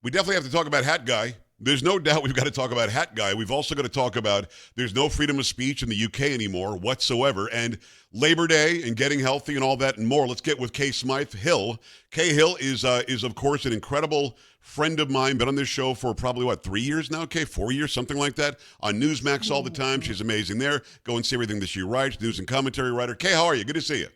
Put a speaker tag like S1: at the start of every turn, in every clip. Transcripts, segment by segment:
S1: We definitely have to talk about Hat Guy. There's no doubt we've got to talk about Hat Guy. We've also got to talk about there's no freedom of speech in the UK anymore whatsoever. And Labor Day and getting healthy and all that and more. Let's get with Kay Smythe Hill. Kay Hill is of course, an incredible friend of mine. Been on this show for probably, 3 years now, Kay? 4 years, something like that. On Newsmax all the time. She's amazing there. Go and see everything that she writes. News and commentary writer. Kay, how are you? Good to see you.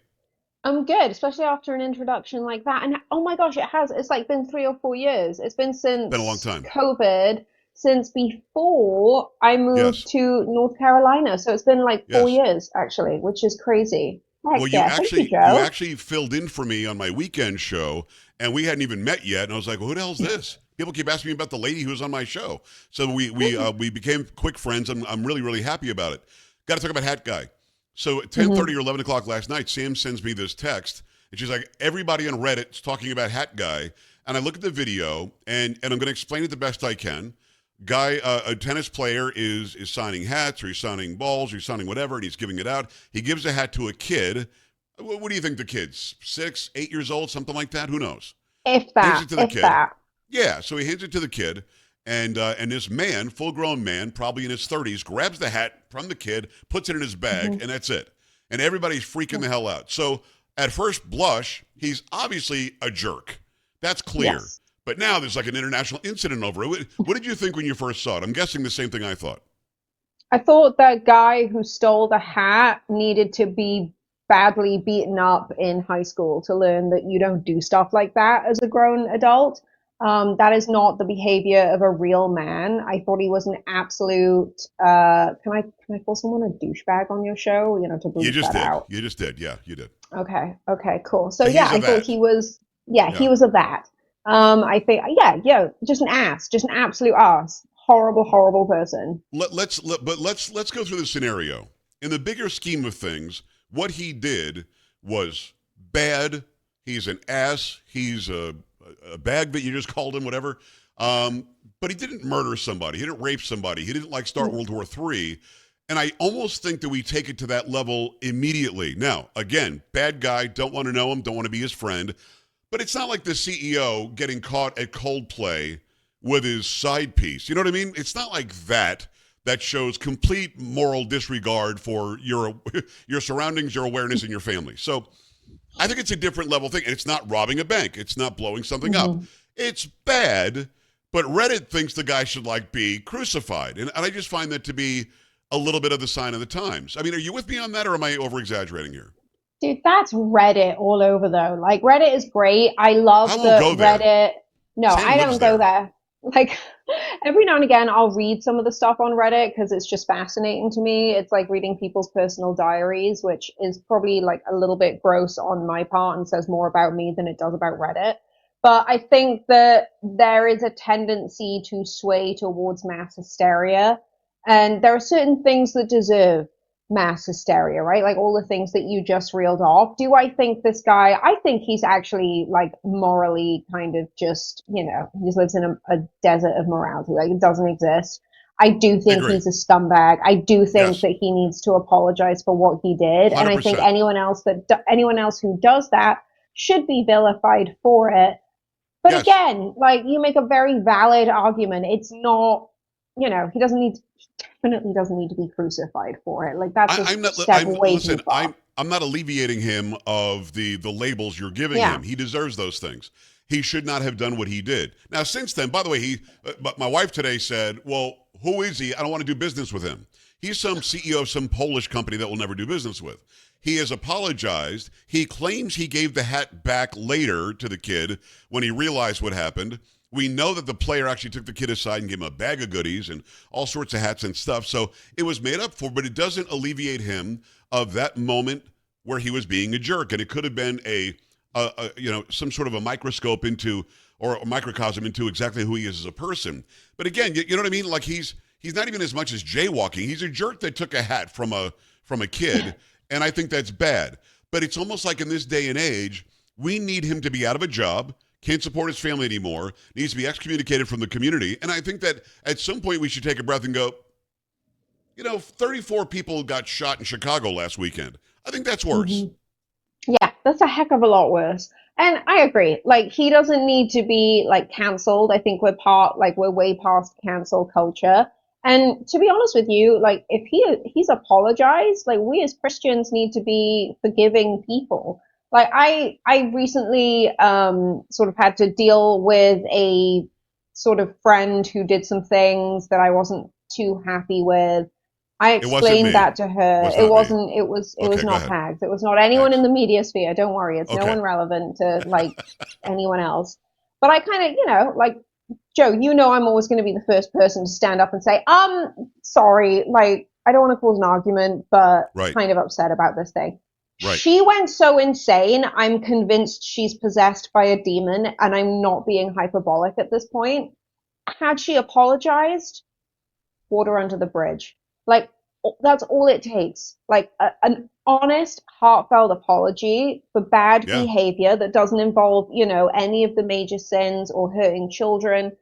S2: I'm good, especially after an introduction like that. And oh my gosh, it's like been 3 or 4 years. It's been
S1: Been a long
S2: since
S1: time.
S2: COVID, since before I moved
S1: Yes.
S2: to North Carolina. So it's been like four
S1: Yes.
S2: years actually, which is crazy. Heck
S1: Well, you
S2: yeah. Thank you,
S1: actually you
S2: Joe.
S1: actually filled in for me on my weekend show, and we hadn't even met yet. And I was like, well, "Who the hell's this?" People keep asking me about the lady who was on my show. So we became quick friends, and I'm really really happy about it. Got to talk about Hat Guy. So at 10:30
S2: Hmm.
S1: or 11 o'clock last night, Sam sends me this text, and she's like, "Everybody on Reddit's talking about Hat Guy." And I look at the video, and I'm going to explain it the best I can. Guy, a tennis player is signing hats, or he's signing balls, or he's signing whatever, and he's giving it out. He gives a hat to a kid. What do you think the kid's 6, 8 years old, something like that? Who knows?
S2: If
S1: Hands
S2: that,
S1: it to the
S2: if
S1: kid.
S2: that.
S1: Yeah, so he hands it to the kid, and this man, full grown man, probably in his 30s, grabs the hat from the kid, puts it in his bag,
S2: Hmm.
S1: and that's it. And everybody's freaking the hell out. So at first blush, he's obviously a jerk. That's clear.
S2: Yes.
S1: But now there's like an international incident over it. What did you think when you first saw it? I'm guessing the same thing I thought.
S2: I thought that guy who stole the hat needed to be badly beaten up in high school to learn that you don't do stuff like that as a grown adult. That is not the behavior of a real man. I thought he was an absolute. Can I call someone a douchebag on your show? To
S1: You
S2: bleep
S1: just
S2: that
S1: did.
S2: out.
S1: You just did. Yeah, you did.
S2: Okay. Okay. Cool. So
S1: So
S2: yeah,
S1: he's
S2: I
S1: of
S2: thought
S1: that.
S2: he was. Yeah, he
S1: Yeah.
S2: was of that. I think. Yeah. Just an ass. Just an absolute ass. Horrible, horrible person.
S1: Let's go through the scenario. In the bigger scheme of things, what he did was bad. He's an ass. He's a bag that you just called him, whatever. But he didn't murder somebody. He didn't rape somebody. He didn't like start World War III. And I almost think that we take it to that level immediately. Now, again, bad guy, don't want to know him, don't want to be his friend. But it's not like the CEO getting caught at Coldplay with his side piece. You know what I mean? It's not like that that shows complete moral disregard for your surroundings, your awareness, and your family. So I think it's a different level thing. And it's not robbing a bank. It's not blowing something up.
S2: Hmm.
S1: It's bad, but Reddit thinks the guy should be crucified. And I just find that to be a little bit of the sign of the times. I mean, are you with me on that, or am I over exaggerating here?
S2: Dude, that's Reddit all over though. Like Reddit is great. I
S1: I
S2: love
S1: won't
S2: the
S1: go there.
S2: Reddit. No,
S1: Sam
S2: I
S1: lives
S2: don't go
S1: there.
S2: there. Like every now and again I'll read some of the stuff on Reddit because it's just fascinating to me. It's like reading people's personal diaries, which is probably like a little bit gross on my part and says more about me than it does about Reddit. But I think that there is a tendency to sway towards mass hysteria. And there are certain things that deserve mass hysteria, right? Like all the things that you just reeled off. Do I think this guy, I think he's actually like morally kind of just, he just lives in a desert of morality. Like it doesn't exist. I do
S1: I
S2: think
S1: agree.
S2: he's a scumbag. I do think
S1: Yes,
S2: that he needs to apologize for what he did. And I think
S1: 100%.
S2: anyone else who does that should be vilified for it. But
S1: Yes.
S2: again, like you make a very valid argument. It's not, he doesn't need he definitely doesn't need to be crucified for it. Like that's a
S1: I'm not.
S2: step
S1: I'm
S2: way too
S1: listen.
S2: far.
S1: I'm not alleviating him of the labels you're giving
S2: Yeah.
S1: him. He deserves those things. He should not have done what he did. Now, since then, by the way, but my wife today said, "Well, who is he? I don't want to do business with him. He's some CEO of some Polish company that we'll never do business with." He has apologized. He claims he gave the hat back later to the kid when he realized what happened. We know that the player actually took the kid aside and gave him a bag of goodies and all sorts of hats and stuff. So it was made up for, but it doesn't alleviate him of that moment where he was being a jerk. And it could have been some sort of a microscope into or a microcosm into exactly who he is as a person. But again, you know what I mean? Like he's not even as much as jaywalking. He's a jerk that took a hat from a kid, and I think that's bad. But it's almost like in this day and age, we need him to be out of a job, can't support his family anymore, needs to be excommunicated from the community. And I think that at some point we should take a breath and go, 34 people got shot in Chicago last weekend. I think that's worse.
S2: Hmm. Yeah, that's a heck of a lot worse. And I agree. Like he doesn't need to be like cancelled. I think we're way past cancel culture. And to be honest with you, like if he's apologized, like we as Christians need to be forgiving people. Like I recently sort of had to deal with a sort of friend who did some things that I wasn't too happy with. I
S1: It wasn't
S2: explained
S1: me.
S2: that to her.
S1: Was
S2: It
S1: not me.
S2: wasn't, it was
S1: Okay, go
S2: not
S1: ahead.
S2: Pags. It was not anyone in
S1: Thanks.
S2: the media sphere. Don't worry. It's no
S1: Okay.
S2: one relevant to like anyone else. But I kind of, like Joe, I'm always going to be the first person to stand up and say, sorry, like I don't want to cause an argument, but
S1: Right.
S2: kind of upset about this thing.
S1: Right.
S2: She went so insane. I'm convinced she's possessed by a demon, and I'm not being hyperbolic at this point. Had she apologized, water under the bridge. Like that's all it takes. Like an honest, heartfelt apology for bad
S1: Yeah.
S2: behavior that doesn't involve, any of the major sins or hurting children.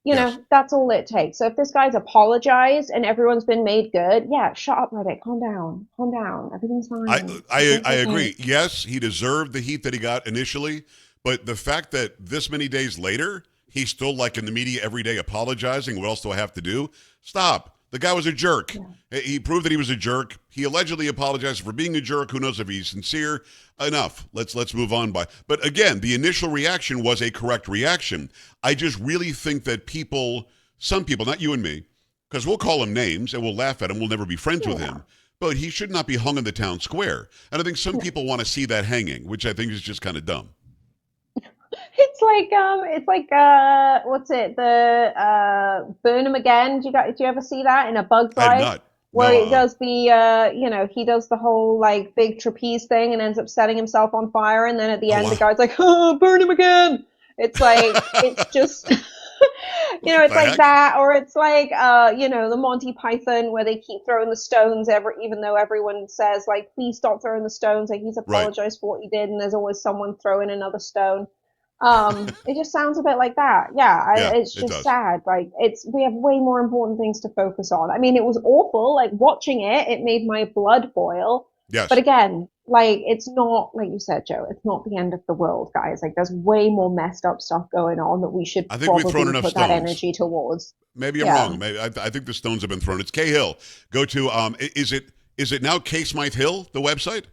S1: Yes.
S2: That's all it takes. So if this guy's apologized and everyone's been made good, yeah, shut up, Reddit. Calm down. Everything's
S1: I
S2: fine.
S1: I
S2: Everything's
S1: I
S2: okay.
S1: agree. Yes, he deserved the heat that he got initially, but the fact that this many days later he's still like in the media every day apologizing, what else do I have to do? Stop. The guy was a jerk.
S2: Yeah.
S1: He proved that he was a jerk. He allegedly apologized for being a jerk. Who knows if he's sincere? Enough. Let's move on by. But again, the initial reaction was a correct reaction. I just really think that some people, not you and me, because we'll call him names and we'll laugh at him. We'll never be friends with
S2: Yeah.
S1: him. But he should not be hung in the town square. And I think some
S2: Yeah.
S1: people want to see that hanging, which I think is just kind of dumb.
S2: What's it, the burn 'em again. Do you ever see that in A Bug's
S1: I have
S2: Life,
S1: not.
S2: where
S1: No,
S2: he does he does the whole like big trapeze thing and ends up setting himself on fire, and then at the
S1: Oh,
S2: end the
S1: wow.
S2: guy's like, oh, burn him again. It's like it's just
S1: What
S2: it's
S1: the
S2: like
S1: heck?
S2: that, or it's like the Monty Python where they keep throwing the stones even though everyone says like, please stop throwing the stones, like he's
S1: Right.
S2: apologized for what he did, and there's always someone throwing another stone. It just sounds a bit like that. Yeah,
S1: Yeah,
S2: it's
S1: it
S2: just
S1: does.
S2: sad. Like we have way more important things to focus on. I mean, it was awful. Like watching it made my blood boil. But
S1: Yes.
S2: again, like it's not like you said, Joe. It's not the end of the world, guys. Like there's way more messed up stuff going on that we should
S1: I think we've thrown
S2: probably
S1: enough
S2: put that
S1: stones.
S2: energy towards.
S1: Maybe I'm
S2: Yeah.
S1: wrong. Maybe I think the stones have been thrown. It's K Hill. Go to is it now K Smythe Hill, the website?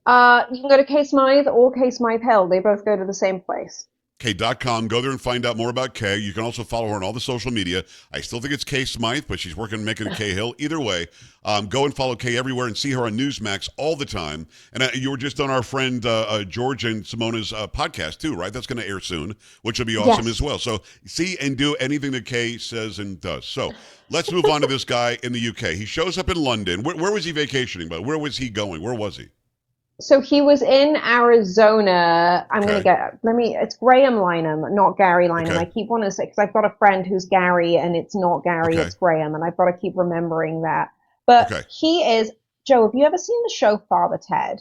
S2: You can go to Smythe or Smythe Hill. They both go to the same place.
S1: K.com. Go there and find out more about Kay. You can also follow her on all the social media. I still think it's Kay Smythe, but she's working on making it Kay Hill. Either way, go and follow Kay everywhere and see her on Newsmax all the time. And you were just on our friend George and Simona's podcast too, right? That's going to air soon, which will be awesome as
S2: Yes.
S1: well. So see and do anything that Kay says and does. So let's move on to this guy in the UK. He shows up in London. Where was he vacationing? But where was he going? Where was he?
S2: So he was in Arizona.
S1: Okay.
S2: It's Graham Lineham, not Gary Lineham.
S1: Okay.
S2: I keep wanting to say, because I've got a friend who's Gary and it's not Gary,
S1: Okay.
S2: it's Graham. And I've got to keep remembering that. But
S1: Okay.
S2: he is, Joe, have you ever seen the show Father Ted?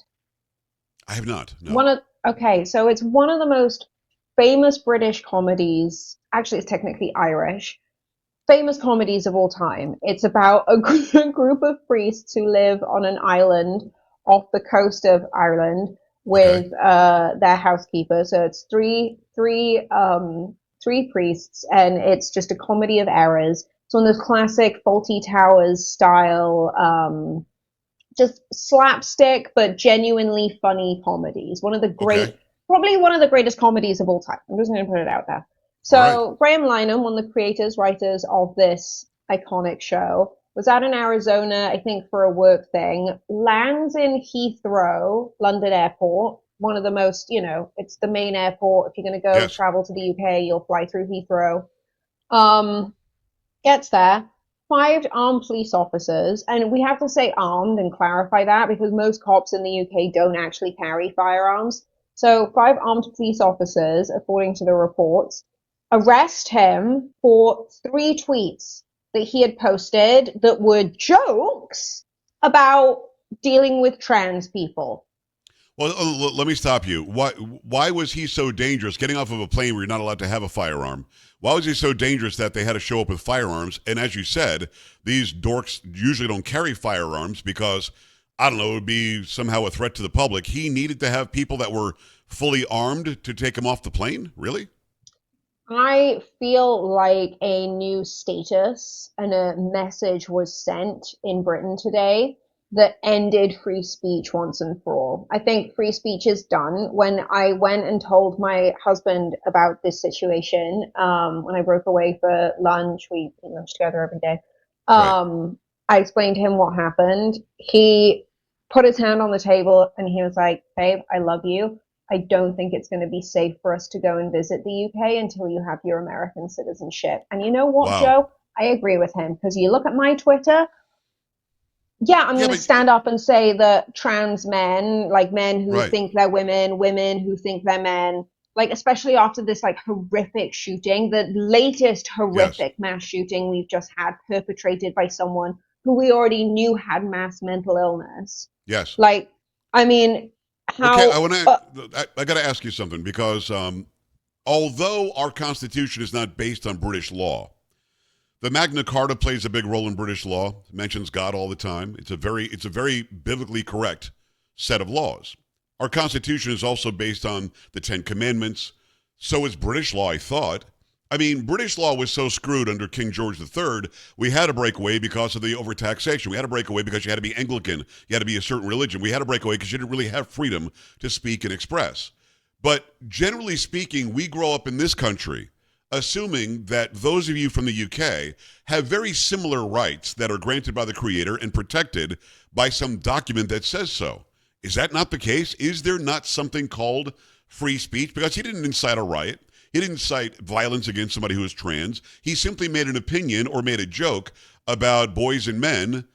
S1: I have not. No.
S2: Okay, so it's one of the most famous British comedies. Actually, it's technically Irish. Famous comedies of all time. It's about a group of priests who live on an island off the coast of Ireland
S1: Okay.
S2: with their housekeeper. So it's three priests, and it's just a comedy of errors. It's one of those classic Faulty Towers style, just slapstick but genuinely funny comedies.
S1: Okay.
S2: Probably one of the greatest comedies of all time. I'm just going to put it out there.
S1: All right.
S2: So Graham Lineham, one of the creators, writers of this iconic show, was out in Arizona, I think, for a work thing, lands in Heathrow, London airport, one of the most, it's the main airport. If you're going to go
S1: Yes.
S2: travel to the UK, you'll fly through Heathrow. Um, Gets there, five armed police officers, and we have to say armed and clarify that because most cops in the UK don't actually carry firearms. So, five armed police officers, according to the reports, arrest him for three tweets that he had posted that were jokes about dealing with trans people.
S1: Well, let me stop you. Why was he so dangerous? Getting off of a plane where you're not allowed to have a firearm. Why was he so dangerous that they had to show up with firearms? And as you said, these dorks usually don't carry firearms because I don't know, it would be somehow a threat to the public. He needed to have people that were fully armed to take him off the plane? Really?
S2: I feel like a new status and a message was sent in Britain today that ended free speech once and for all. I think free speech is done. When I went and told my husband about this situation, when I broke away for lunch, we eat lunch together every day.
S1: Right.
S2: I explained to him what happened. He put his hand on the table and he was like, "Babe, I love you. I don't think it's going to be safe for us to go and visit the UK until you have your American citizenship." And you know what,
S1: Wow.
S2: Joe? I agree with him because you look at my Twitter. Yeah, I'm
S1: Yeah,
S2: going to
S1: but
S2: stand up and say that trans men, like men who
S1: right.
S2: think they're women, women who think they're men, like especially after this like horrific shooting, the latest
S1: Yes.
S2: horrific mass shooting we've just had perpetrated by someone who we already knew had mass mental illness.
S1: Yes.
S2: Like, I mean,
S1: Okay,
S2: how
S1: I got to ask you something because although our Constitution is not based on British law, the Magna Carta plays a big role in British law. It mentions God all the time. It's a very biblically correct set of laws. Our Constitution is also based on the Ten Commandments. So is British law, I thought. I mean, British law was so screwed under King George III, we had to break away because of the overtaxation. We had to break away because you had to be Anglican. You had to be a certain religion. We had to break away because you didn't really have freedom to speak and express. But generally speaking, we grow up in this country assuming that those of you from the UK have very similar rights that are granted by the Creator and protected by some document that says so. Is that not the case? Is there not something called free speech? Because he didn't incite a riot. He didn't cite violence against somebody who is trans. He simply made an opinion or made a joke about boys and men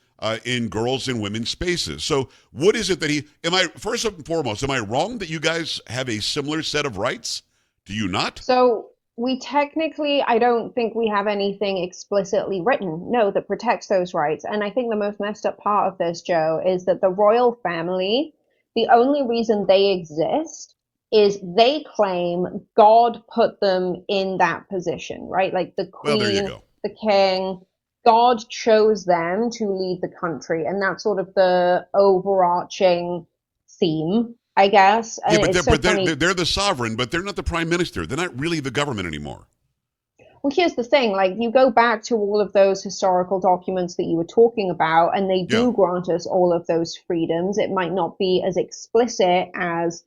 S1: in girls and women's spaces. So what is it that first and foremost, am I wrong that you guys have a similar set of rights? Do you not?
S2: So we technically, I don't think we have anything explicitly written, no, that protects those rights. And I think the most messed up part of this, Joe, is that the royal family, the only reason they exist is they claim God put them in that position, right? Like the
S1: Well, there you
S2: queen,
S1: go.
S2: the king, God chose them to lead the country. And that's sort of the overarching theme, I guess.
S1: Yeah,
S2: And it's so funny.
S1: they're the sovereign, but they're not the prime minister. They're not really the government anymore.
S2: Well, here's the thing, like you go back to all of those historical documents that you were talking about, and they
S1: Yeah,
S2: do grant us all of those freedoms. It might not be as explicit as,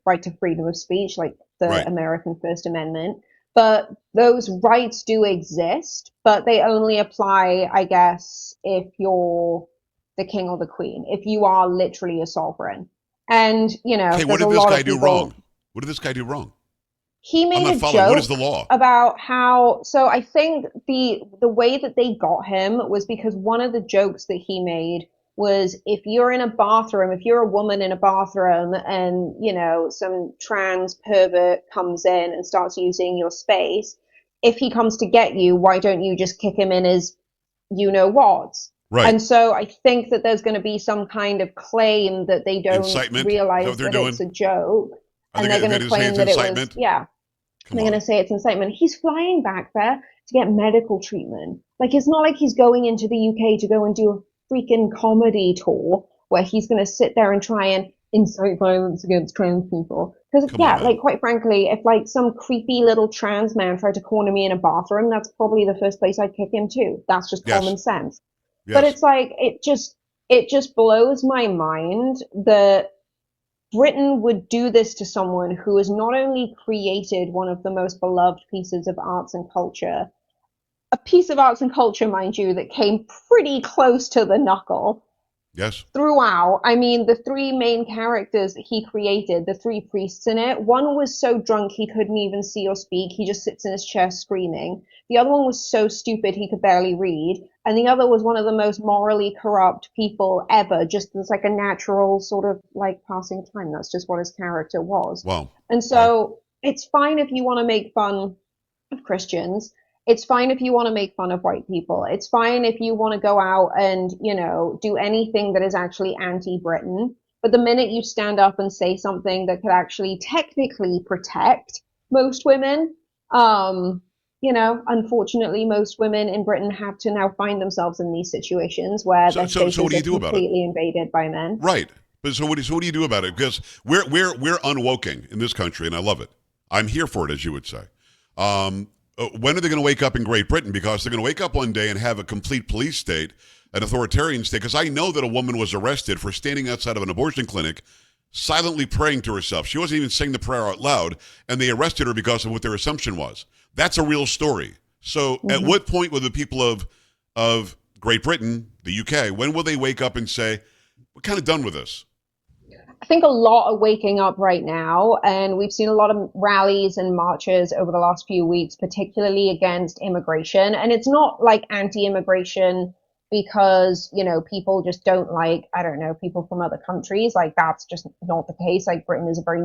S2: right to freedom of speech, like the
S1: right.
S2: American First Amendment, but those rights do exist, but they only apply, I guess, if you're the king or the queen, if you are literally a sovereign. And,
S1: Okay, what
S2: there's a
S1: did this
S2: lot
S1: guy
S2: of
S1: do wrong?
S2: people.
S1: What did this guy do wrong?
S2: He
S1: I'm
S2: made
S1: not
S2: a
S1: following. What is the
S2: joke
S1: law?
S2: about how, so I think the way that they got him was because one of the jokes that he made was, if you're in a bathroom, if you're a woman in a bathroom and some trans pervert comes in and starts using your space, if he comes to get you, why don't you just kick him in his what?
S1: Right.
S2: And so I think that there's going to be some kind of claim that they don't
S1: Incitement. Is that what
S2: realize
S1: they're
S2: that it's
S1: doing?
S2: a joke,
S1: Are they
S2: and they're going
S1: going
S2: to
S1: to say
S2: claim
S1: it's
S2: that it was,
S1: incitement?
S2: yeah,
S1: Come
S2: they're going
S1: on.
S2: to say it's incitement. He's flying back there to get medical treatment. Like, it's not like he's going into the UK to go and do a freaking comedy tour where he's going to sit there and try and incite violence against trans people. Because,
S1: Come on,
S2: yeah,
S1: man.
S2: like, quite frankly, if, like, some creepy little trans man tried to corner me in a bathroom, that's probably the first place I'd kick him to. That's just
S1: Yes.
S2: common sense. But
S1: Yes.
S2: it's like, it just blows my mind that Britain would do this to someone who has not only created one of the most beloved pieces of arts and culture, a piece of arts and culture, mind you, that came pretty close to the knuckle,
S1: Yes.
S2: throughout. I mean, the three main characters that he created, the three priests in it, one was so drunk he couldn't even see or speak. He just sits in his chair screaming. The other one was so stupid he could barely read. And the other was one of the most morally corrupt people ever, just as like a natural sort of like passing time. That's just what his character was.
S1: Wow.
S2: And
S1: Okay.
S2: so it's fine if you want to make fun of Christians. It's fine if you want to make fun of white people. It's fine if you want to go out and, do anything that is actually anti-Britain. But the minute you stand up and say something that could actually technically protect most women, um, unfortunately, most women in Britain have to now find themselves in these situations where their
S1: So what
S2: spaces
S1: do you
S2: are
S1: do about it?
S2: completely invaded by men.
S1: Right. But so what do you do about it? Because we're unwoking in this country, and I love it. I'm here for it, as you would say. When are they going to wake up in Great Britain? Because they're going to wake up one day and have a complete police state, an authoritarian state. Because I know that a woman was arrested for standing outside of an abortion clinic, silently praying to herself. She wasn't even saying the prayer out loud, and they arrested her because of what their assumption was. That's a real story. So, at what point will the people of Great Britain, the UK, when will they wake up and say, "We're kind of done with this"?
S2: I think a lot are waking up right now, and we've seen a lot of rallies and marches over the last few weeks, particularly against immigration. And it's not like anti-immigration because, people just don't like, I don't know, people from other countries. Like, that's just not the case. Like, Britain is a
S1: Right.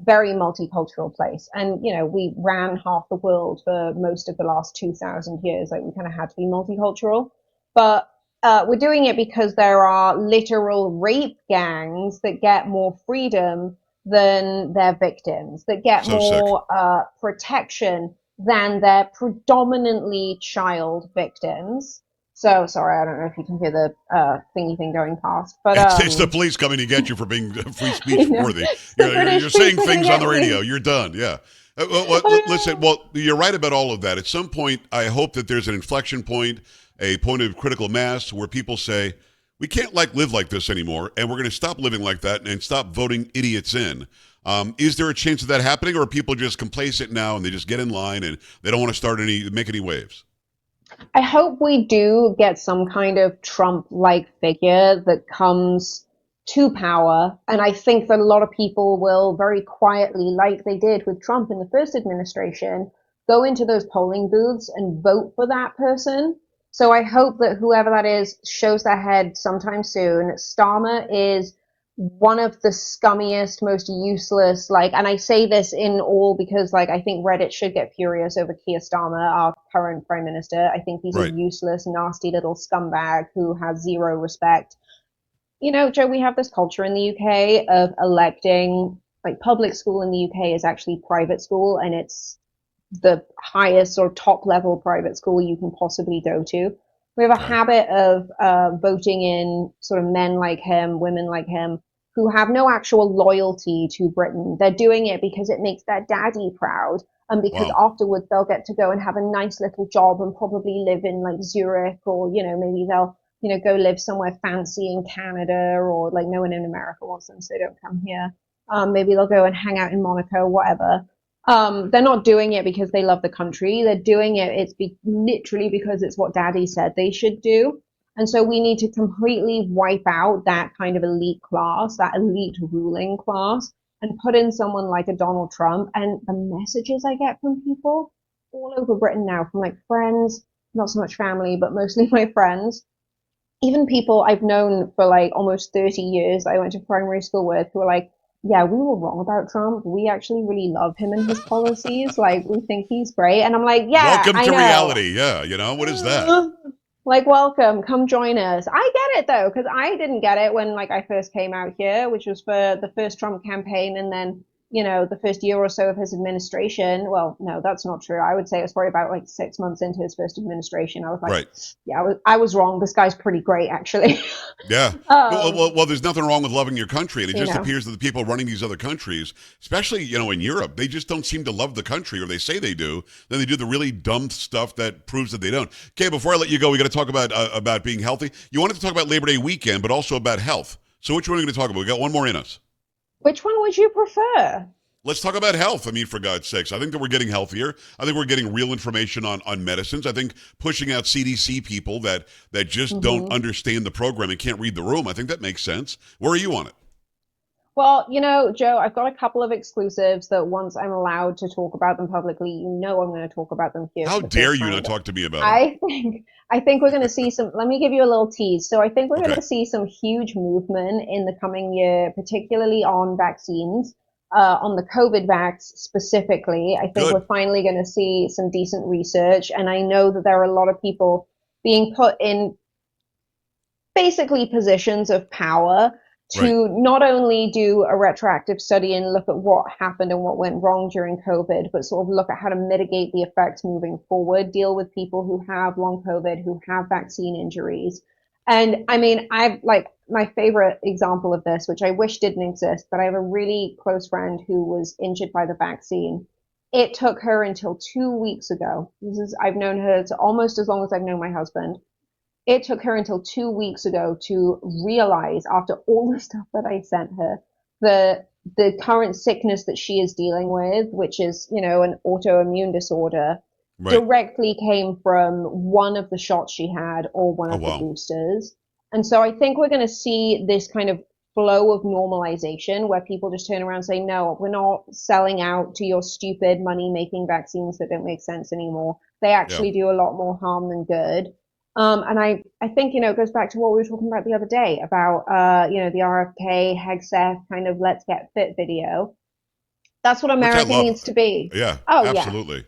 S2: very multicultural place. And, we ran half the world for most of the last 2,000 years. Like, we kind of had to be multicultural. But we're doing it because there are literal rape gangs that get more freedom than their victims, that get
S1: So sick.
S2: more protection than their predominantly child victims. So sorry, I don't know if you can hear the thingy thing going past, but
S1: It's the police coming to get you for being free speech worthy.
S2: it's the
S1: You're
S2: British police
S1: saying
S2: are going to
S1: things on
S2: get
S1: the radio.
S2: me.
S1: You're done. Yeah.
S2: I
S1: Listen,
S2: know.
S1: well, you're right about all of that. At some point, I hope that there's an inflection point, a point of critical mass where people say, we can't live like this anymore, and we're going to stop living like that and stop voting idiots in. Is there a chance of that happening, or are people just complacent now and they just get in line and they don't want to make any waves?
S2: I hope we do get some kind of Trump-like figure that comes to power. And I think that a lot of people will very quietly, like they did with Trump in the first administration, go into those polling booths and vote for that person. So I hope that whoever that is shows their head sometime soon. Starmer is one of the scummiest, most useless, and I say this in all because, I think Reddit should get furious over Keir Starmer, our current prime minister. I think he's a
S1: Right.
S2: useless, nasty little scumbag who has zero respect. Joe, we have this culture in the UK of electing, public school in the UK is actually private school, and it's the highest or top level private school you can possibly go to. We have a
S1: Okay.
S2: habit of voting in sort of men like him, women like him, who have no actual loyalty to Britain. They're doing it because it makes their daddy proud, and because
S1: Wow.
S2: afterwards they'll get to go and have a nice little job and probably live in Zurich, or maybe they'll go live somewhere fancy in Canada, or no one in America wants them, so they don't come here. Maybe they'll go and hang out in Monaco, whatever. They're not doing it because they love the country. They're doing it, literally because it's what daddy said they should do. And so we need to completely wipe out that kind of elite class, that elite ruling class, and put in someone like a Donald Trump. And the messages I get from people all over Britain now, from friends, not so much family, but mostly my friends, even people I've known for almost 30 years, I went to primary school with, who are like, yeah, we were wrong about Trump. We actually really love him and his policies. We think he's great. And I'm like, yeah,
S1: Welcome
S2: I
S1: to
S2: know.
S1: reality. Yeah. What is that?
S2: Welcome, come join us. I get it though, because I didn't get it when I first came out here, which was for the first Trump campaign, and then the first year or so of his administration. Well, no, that's not true. I would say it was probably about 6 months into his first administration. I was like,
S1: Right.
S2: yeah, I was wrong. This guy's pretty great, actually.
S1: Yeah.
S2: um,
S1: There's nothing wrong with loving your country. And it
S2: you
S1: just
S2: know,
S1: appears that the people running these other countries, especially, in Europe, they just don't seem to love the country, or they say they do. Then they do the really dumb stuff that proves that they don't. Okay, before I let you go, we got to talk about being healthy. You wanted to talk about Labor Day weekend, but also about health. So which one are we going to talk about? We got one more in us.
S2: which one would you prefer?
S1: Let's talk about health. I mean, for God's sakes, I think that we're getting healthier. I think we're getting real information on medicines. I think pushing out CDC people that just don't
S2: hmm
S1: understand the program and can't read the room, I think that makes sense. Where are you on it?
S2: Well, Joe, I've got a couple of exclusives that once I'm allowed to talk about them publicly, I'm going to talk about them here
S1: How
S2: for the
S1: dare
S2: first
S1: you
S2: time.
S1: not talk to me about them?
S2: I think we're going to see some. Let me give you a little tease. So I think we're going
S1: Okay,
S2: to see some huge movement in the coming year, particularly on vaccines, on the COVID vax specifically. I think
S1: good.
S2: we're finally going to see some decent research, and I know that there are a lot of people being put in basically positions of power
S1: Right.
S2: to not only do a retroactive study and look at what happened and what went wrong during COVID, but sort of look at how to mitigate the effects moving forward, deal with people who have long COVID, who have vaccine injuries. And I mean, I've like my favorite example of this, which I wish didn't exist, but I have a really close friend who was injured by the vaccine. It took her until 2 weeks ago. I've known her to almost as long as I've known my husband. It took her until 2 weeks ago to realize, after all the stuff that I sent her, the current sickness that she is dealing with, which is, an autoimmune disorder,
S1: Right.
S2: directly came from one of the shots she had or one
S1: Oh,
S2: of the
S1: wow.
S2: boosters. And so I think we're going to see this kind of flow of normalization where people just turn around and say, no, we're not selling out to your stupid money making vaccines that don't make sense anymore. They
S1: Yeah.
S2: actually do a lot more harm than good. And I think, it goes back to what we were talking about the other day about, the RFK, Hegseth kind of let's get fit video. That's what
S1: Which I
S2: America
S1: love.
S2: needs to be.
S1: Yeah,
S2: Oh, yeah.
S1: absolutely.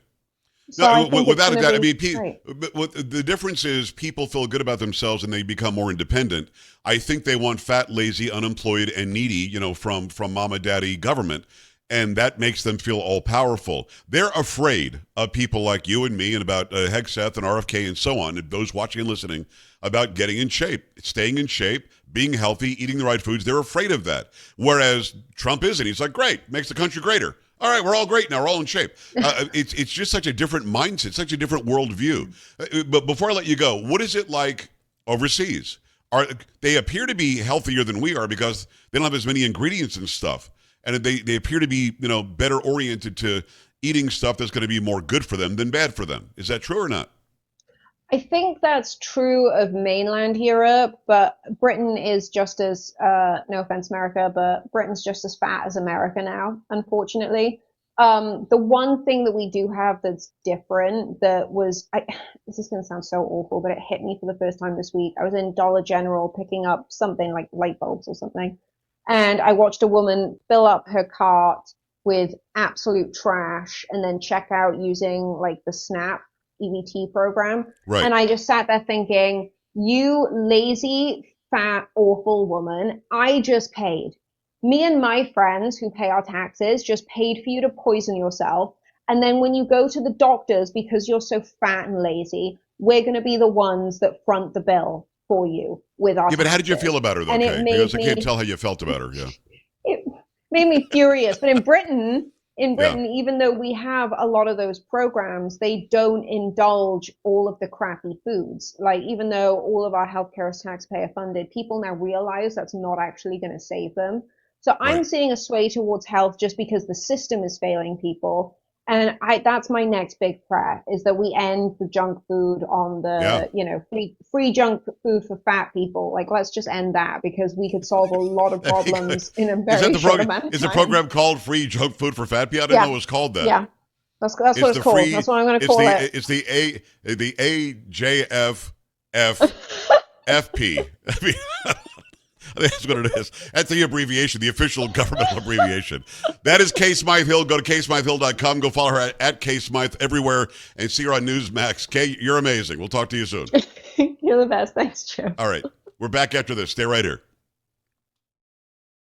S2: So I
S1: No,
S2: think it's
S1: without
S2: going
S1: a
S2: to
S1: doubt. I
S2: be
S1: mean,
S2: great.
S1: the difference is people feel good about themselves and they become more independent. I think they want fat, lazy, unemployed, and needy, from mama, daddy, government. And that makes them feel all powerful. They're afraid of people like you and me and about Hegseth and RFK and so on, and those watching and listening about getting in shape, staying in shape, being healthy, eating the right foods. They're afraid of that. Whereas Trump isn't. He's like, great, makes the country greater. All right, we're all great now. We're all in shape. It's just such a different mindset, such a different worldview. But before I let you go, what is it like overseas? They appear to be healthier than we are because they don't have as many ingredients and stuff, and they appear to be better oriented to eating stuff that's going to be more good for them than bad for them. Is that true or not?
S2: I think that's true of mainland Europe, but Britain is just as, no offense, America, but Britain's just as fat as America now, unfortunately. The one thing that we do have that's different that this is going to sound so awful, but it hit me for the first time this week. I was in Dollar General picking up something like light bulbs or something, and I watched a woman fill up her cart with absolute trash and then check out using like the Snap EBT program.
S1: Right.
S2: And I just sat there thinking, you lazy, fat, awful woman, I just paid. Me and my friends who pay our taxes just paid for you to poison yourself. And then when you go to the doctors because you're so fat and lazy, we're going to be the ones that front the bill for you with our
S1: Yeah, but how did you feel
S2: taxes.
S1: about her, though,
S2: And it
S1: Kay?
S2: made
S1: Because I can't
S2: me
S1: tell how you felt about her. Yeah.
S2: it made me furious. But in
S1: Yeah.
S2: Britain, even though we have a lot of those programs, they don't indulge all of the crappy foods. Like, even though all of our healthcare is taxpayer funded, people now realize that's not actually going to save them. So I'm
S1: Right.
S2: seeing a sway towards health just because the system is failing people. And that's my next big prayer is that we end the junk food on
S1: Yeah.
S2: the, free junk food for fat people. Like, let's just end that because we could solve a lot of
S1: That'd be good.
S2: problems in a
S1: Is that
S2: very
S1: the
S2: short
S1: program?
S2: amount of
S1: Is the
S2: time.
S1: program called Free Junk Food for Fat People? I didn't know
S2: Yeah,
S1: it was called that.
S2: yeah. That's what
S1: It's
S2: it's
S1: the
S2: called.
S1: free.
S2: That's what I'm going to
S1: It's
S2: call it.
S1: the AJFF FP. I mean, I think that's what it is. That's the abbreviation, the official governmental abbreviation. That is Kay Smythe Hill. Go to kaysmythehill.com. Go follow her at Kay Smythe everywhere and see her on Newsmax. Kay, you're amazing. We'll talk to you soon.
S2: You're the best. Thanks, Joe.
S1: All right. We're back after this. Stay right here.